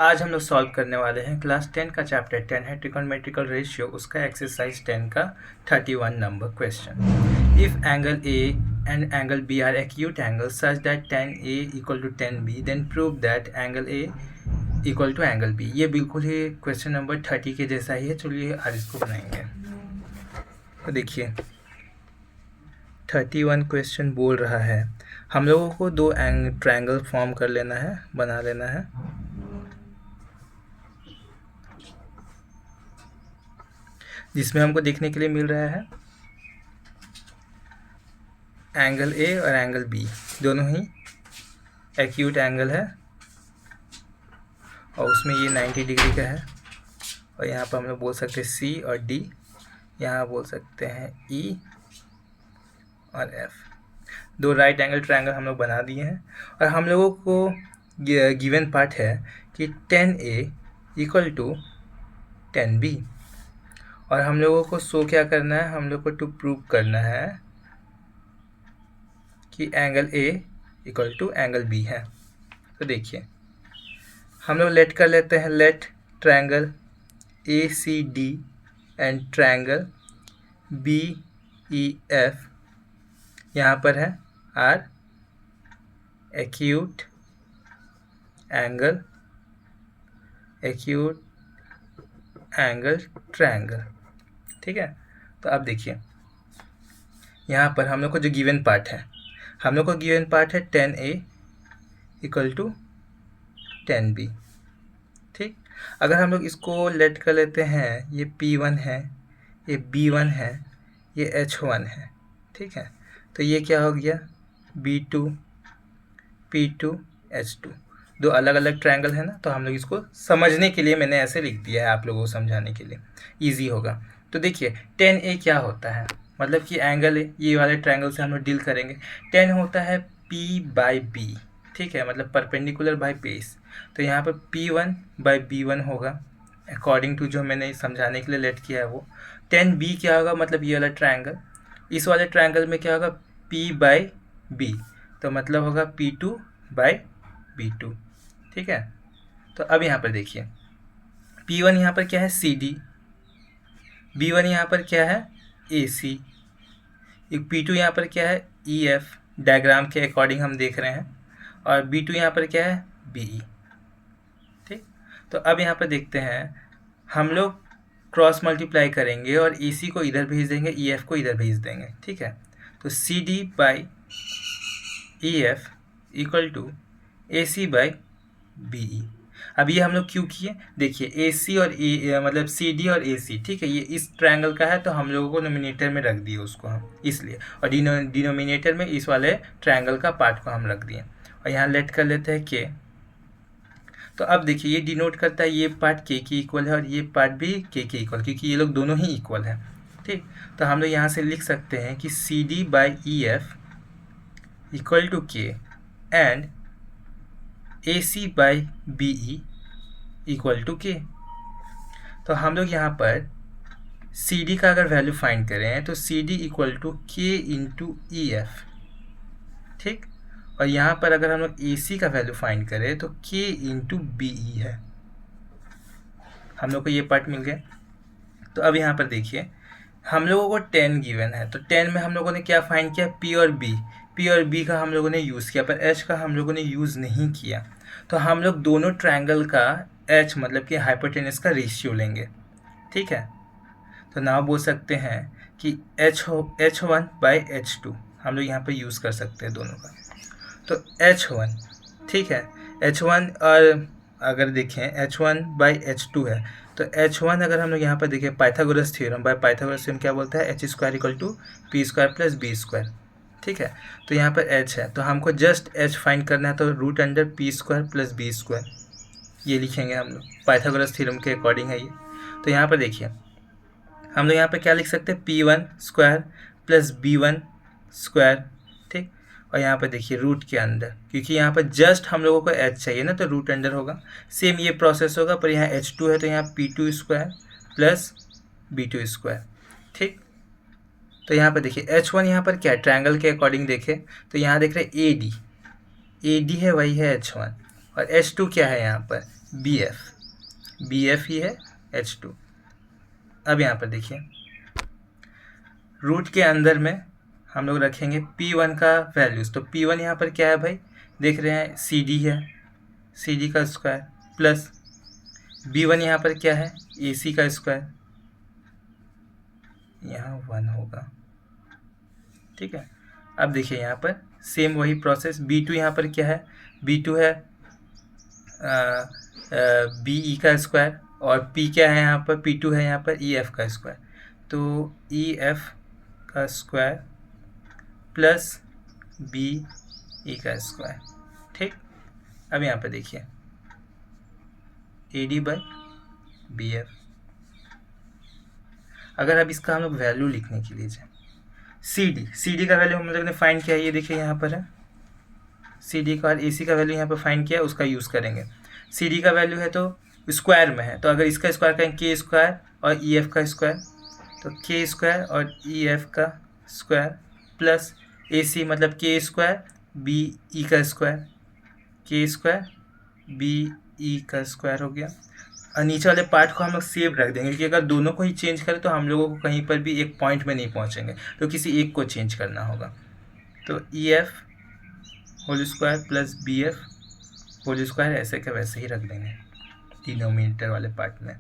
आज हम लोग सॉल्व करने वाले हैं क्लास 10 का चैप्टर 10 है ट्रिगोनोमेट्रिकल रेशियो, उसका एक्सरसाइज 10 का 31 number question. If angle A and angle B are acute angle such that tan A equal to tan B, then prove that angle A equal to angle B। ये बिल्कुल ही question number 30 के जैसा ही है। चलिए आज इसको बनाएंगे। तो देखिए 31 क्वेश्चन बोल रहा है हम लोगों को दो ट्रायंगल फॉर्म कर लेना है, बना लेना है। जिसमें हमको देखने के लिए मिल रहा है एंगल ए और एंगल बी दोनों ही एक्यूट एंगल है और उसमें ये 90 डिग्री का है। और यहाँ पर हम लोग बोल सकते हैं सी और डी, यहाँ बोल सकते हैं ई और एफ। दो राइट एंगल ट्रायंगल हम लोग बना दिए हैं और हम लोगों को गिवन पार्ट है कि tan A equal to tan B। और हम लोगों को शो क्या करना है, हम लोग को टू प्रूव करना है कि angle A equal to angle B है। तो देखिए हम लोग लेट कर लेते हैं, let triangle ACD and triangle BEF यहाँ पर है आर एक्यूट एंगल ट्रायंगल। ठीक है, तो अब देखिए यहाँ पर हम लोग को जो गिवन पार्ट है, हम लोग को गिवन पार्ट है tan A equal to tan B। ठीक, अगर हम लोग इसको लेट कर लेते हैं, ये P1 है, ये B1 है, ये H1 है। ठीक है, तो ये क्या हो गया B2 P2 H2, दो अलग अलग ट्रायंगल है ना। तो हम लोग इसको समझने के लिए मैंने ऐसे लिख दिया है, आप लोगों को समझाने के लिए इजी होगा। तो देखिए tan A क्या होता है, मतलब कि एंगल है, ये वाले ट्रायंगल से हम लोग डील करेंगे। tan होता है P/B, ठीक है, मतलब परपेंडिकुलर बाय बेस। तो यहाँ पर P1/B1 होगा अकॉर्डिंग टू जो मैंने समझाने के लिए लेट किया है वो। tan B क्या होगा, मतलब ये वाला ट्रायंगल, इस वाले ट्रायंगल में क्या होगा P/B, तो मतलब होगा P2/B2। ठीक है, तो अब यहाँ पर देखिए P1 यहाँ पर क्या है CD, B1 यहाँ पर क्या है AC, P2 यहाँ पर क्या है EF, डायग्राम के अकॉर्डिंग हम देख रहे हैं, और B2 यहाँ पर क्या है BE। ठीक, तो अब यहाँ पर देखते हैं हम लोग क्रॉस मल्टीप्लाई करेंगे और EC को इधर भेज देंगे, EF को इधर भेज देंगे। ठीक है, तो CD/EF इक्वल टू AC/BE। अब ये हम लोग क्यों किए, देखिए AC और मतलब CD और AC, ठीक है, ये इस ट्रायंगल का है तो हम लोगों को नोमिनेटर में रख दिए उसको हम, इसलिए, और डिनोमिनेटर में इस वाले ट्रायंगल का पार्ट को हम रख दिए। और यहाँ लेट कर लेते हैं K। तो अब देखिए ये डिनोट करता है ये पार्ट K के इक्वल है और ये पार्ट भी K के इक्वल, क्योंकि ये लोग दोनों ही इक्वल है। ठीक, तो हम लोग यहाँ से लिख सकते हैं कि CD/EF इक्वल टू K एंड AC/BE इक्वल टू K। तो हम लोग यहाँ पर CD का अगर वैल्यू फाइंड करें तो CD equal to K into EF। ठीक, और यहाँ पर अगर हम लोग AC का वैल्यू फाइंड करें तो K इंटू BE है। हम लोग को ये पार्ट मिल गया। तो अब यहाँ पर देखिए हम लोगों को tan गिवन है, तो tan में हम लोगों ने क्या फाइंड किया, P और B का हम लोगों ने यूज़ किया, पर H का हम लोगों ने यूज़ नहीं किया। तो हम लोग दोनों ट्रायंगल का H मतलब कि हाइपोटेनस का रेशियो लेंगे। ठीक है, तो नाउ बोल सकते हैं कि H1/H2 हम लोग यहाँ पर यूज़ कर सकते हैं दोनों का। तो H1, ठीक है, H1, और अगर देखें H1/H2 है, तो H1 अगर हम लोग यहाँ पर देखें Pythagoras theorem, by Pythagoras theorem क्या बोलता है, H² equal to P² plus B²। ठीक है, तो यहाँ पर H है तो हमको जस्ट H फाइंड करना है, तो √P² प्लस B² ये लिखेंगे हम लोग, पाइथागोरस थ्योरम के अकॉर्डिंग है ये। तो यहाँ पर देखिए हम लोग यहाँ पर क्या लिख सकते हैं, P1² प्लस B1²। ठीक, और यहाँ पर देखिए रूट के अंदर, क्योंकि यहाँ पर जस्ट हम लोगों को H चाहिए ना, तो रूट अंडर होगा। सेम ये प्रोसेस होगा, पर यहाँ H2 है तो यहाँ P2² प्लस B2²। ठीक, तो यहाँ पर देखिए H1 यहाँ पर क्या है, ट्रायंगल के अकॉर्डिंग देखें तो यहाँ देख रहे हैं AD है, वही है H1, और H2 क्या है यहाँ पर बी एफ ही है H2। अब यहाँ पर देखिए रूट के अंदर में हम लोग रखेंगे P1 का वैल्यूज़। तो P1 यहाँ पर क्या है भाई, देख रहे हैं CD है, CD का स्क्वायर प्लस B1 यहाँ पर क्या है, AC का स्क्वायर, यहाँ 1 होगा। ठीक है, अब देखिए यहाँ पर सेम वही प्रोसेस। B2 यहाँ पर क्या है, B2 है BE का स्क्वायर, और P क्या है यहाँ पर, P2 है यहाँ पर EF का स्क्वायर। तो EF का स्क्वायर प्लस BE का स्क्वायर। ठीक, अब यहाँ पर देखिए AD बाई BF। अगर अब इसका हम लोग वैल्यू लिखने के लिए जाए, CD का वैल्यू हम लोग ने फाइंड किया, ये देखिए यहाँ पर है CD का, और AC का वैल्यू यहाँ पर फाइंड किया, उसका यूज़ करेंगे। CD का वैल्यू है तो स्क्वायर में है, तो अगर इसका स्क्वायर करें K स्क्वायर और EF का स्क्वायर, तो K स्क्वायर और EF का स्क्वायर प्लस AC मतलब K स्क्वायर BE का स्क्वायर, K स्क्वायर BE का स्क्वायर हो गया। और नीचे वाले पार्ट को हम लोग सेव रख देंगे, क्योंकि अगर दोनों को ही चेंज करें तो हम लोगों को कहीं पर भी एक पॉइंट में नहीं पहुंचेंगे, तो किसी एक को चेंज करना होगा। तो EF whole square plus BF whole square ऐसे के वैसे ही रख देंगे डिनोमिनेटर वाले पार्ट में।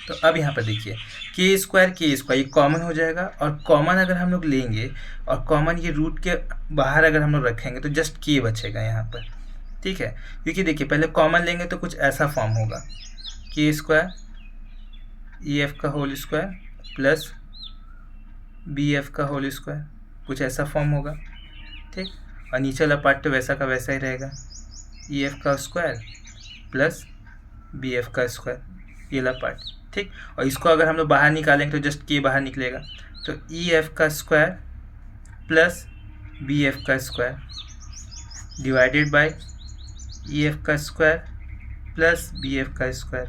तो अब यहाँ पर देखिए K स्क्वायर ये कॉमन हो जाएगा, और कॉमन अगर हम लोग लेंगे और कॉमन ये रूट के बाहर अगर हम लोग रखेंगे तो जस्ट K बचेगा यहाँ पर। ठीक है, क्योंकि देखिए पहले कॉमन लेंगे तो कुछ ऐसा फॉर्म होगा, K स्क्वायर EF का होल स्क्वायर प्लस BF का होल स्क्वायर, कुछ ऐसा फॉर्म होगा। ठीक, और नीचे वाला पार्ट तो वैसा का वैसा ही रहेगा, EF का स्क्वायर प्लस BF का स्क्वायर, ये वाला पार्ट। ठीक, और इसको अगर हम लोग बाहर निकालेंगे तो जस्ट K बाहर निकलेगा, तो EF का स्क्वायर प्लस BF का स्क्वायर डिवाइडेड बाय EF का स्क्वायर प्लस BF का स्क्वायर।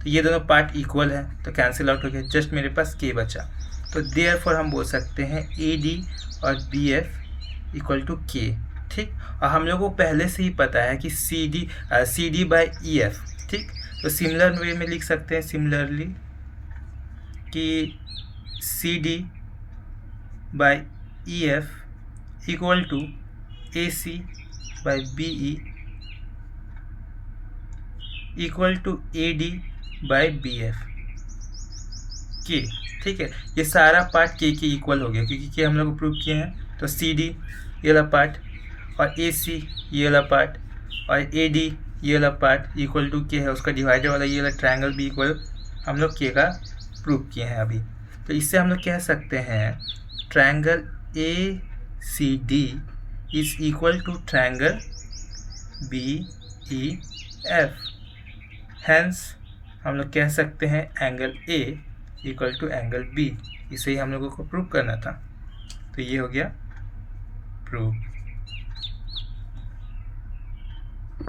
तो ये दोनों पार्ट इक्वल है तो कैंसिल आउट हो गया, जस्ट मेरे पास K बचा। तो देयरफॉर हम बोल सकते हैं AD और BF इक्वल टू K। ठीक, और हम लोगों को पहले से ही पता है कि CD बाई EF। ठीक, तो सिमिलर वे में लिख सकते हैं सिमिलरली कि CD by EF equal to AC by BE equal to AD by BF K। ठीक है, ये सारा पार्ट K के इक्वल हो गया, क्योंकि K हम लोग प्रूव किए हैं। तो CD ये वाला पार्ट और AC ये वाला पार्ट और AD ये वाला पार्ट इक्वल टू K है, उसका डिवाइडर वाला ये वाला ट्रायंगल भी इक्वल हम लोग K का प्रूव किए हैं अभी। तो इससे हम लोग कह सकते हैं triangle ACD is equal to triangle BEF। Hence हम लोग कह सकते हैं angle A equal to angle B। इसे ही हम लोगों को प्रूव करना था, तो ये हो गया प्रूव।